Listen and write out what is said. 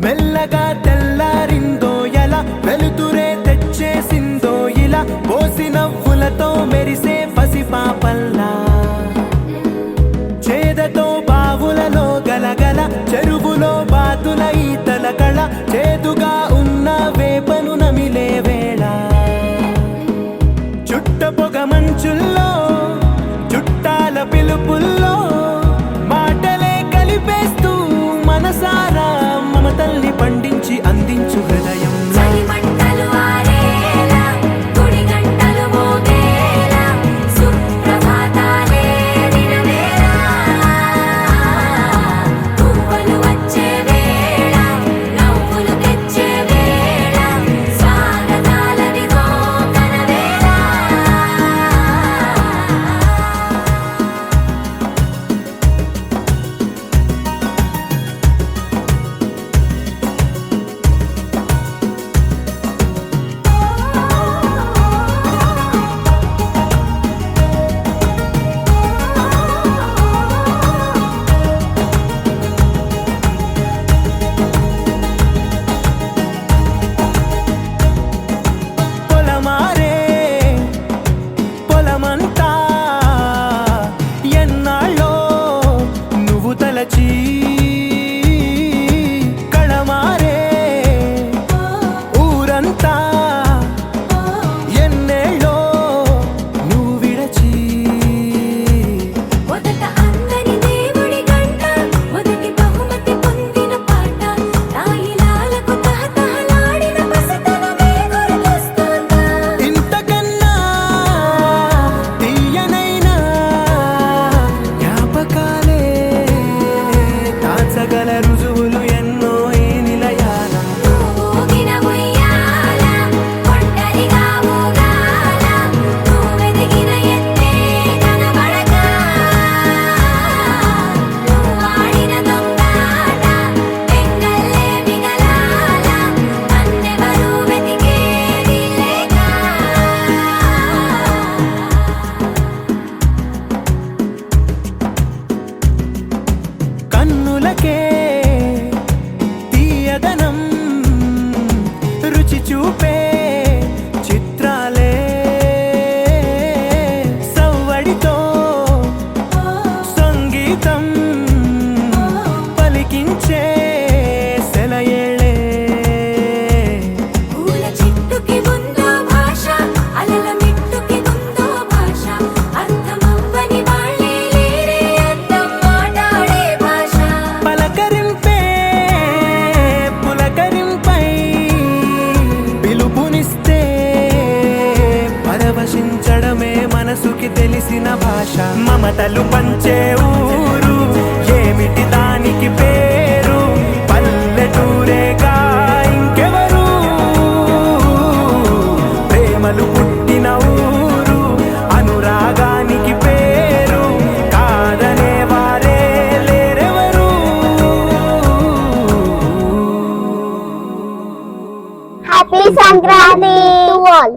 మెల్లగా తెల్లారిందో ఎలా వెలుతురే తెచ్చేసిందో ఇలా పోసి నవ్వులతో మెరిసే పసిపాపల్లా చేదతో బావులలో గలగల చెరువులో బాతుల ఈతల కళ చేదుగా ఉన్న వేపను నమిలే వేళ చుట్ట పొగ మంచుల్లో చుట్టాల పిలుపుల్లో మాటలే కలిపేస్తూ మనసారా మమతల్ని పండించి అందించు హృదయం కళమారే ఊరంతా ఎన్నేళ్ళో నువ్వు విడచి మొదట అందరి దేవుడి గంట మొదటి బహుమతి పొందిన పాట తాయిలాలకు తహతహలాడిన పసితనమే గుర్తొస్తుందా ఇంతకన్నా తీయనైనా జ్ఞాపకాలే దాచగల రుజువులు ఎన్నో ఈ నిలయాల ఊగిన ఉయ్యాల ఒంటరిగా ఊగాల నువ్వెదిగిన ఎత్తే కనబడక నువ్వాడిన దొంగాట పెంగల్లే మిగలాల నన్నెవరూ వెతికేది లేక కన్నులకే తీయదనం రుచి చూపే చిత్రాలే సవ్వడితో సంగీతం పలికించే సెలయేళే పూల చెట్టుకి ఉందో భాష అలల మిట్టుకి ఉందో భాష అర్థమవ్వని వాళ్ళే లేరే అర్థం మాట్లాడే భాష పలకరింపే పులకరింపై పిలుపునిస్తే పరవశించడమే మనసుకి తెలిసిన భాష మమతలు పంచే ఊరు ఏమిటి దానికి పేరు పల్లెటూరేగా ఇంకెవరు ప్రేమలు పుట్టిన ఊరు అనురాగానికి పేరు కాదనే వారే లేరెవరు Happy Sankranti to all.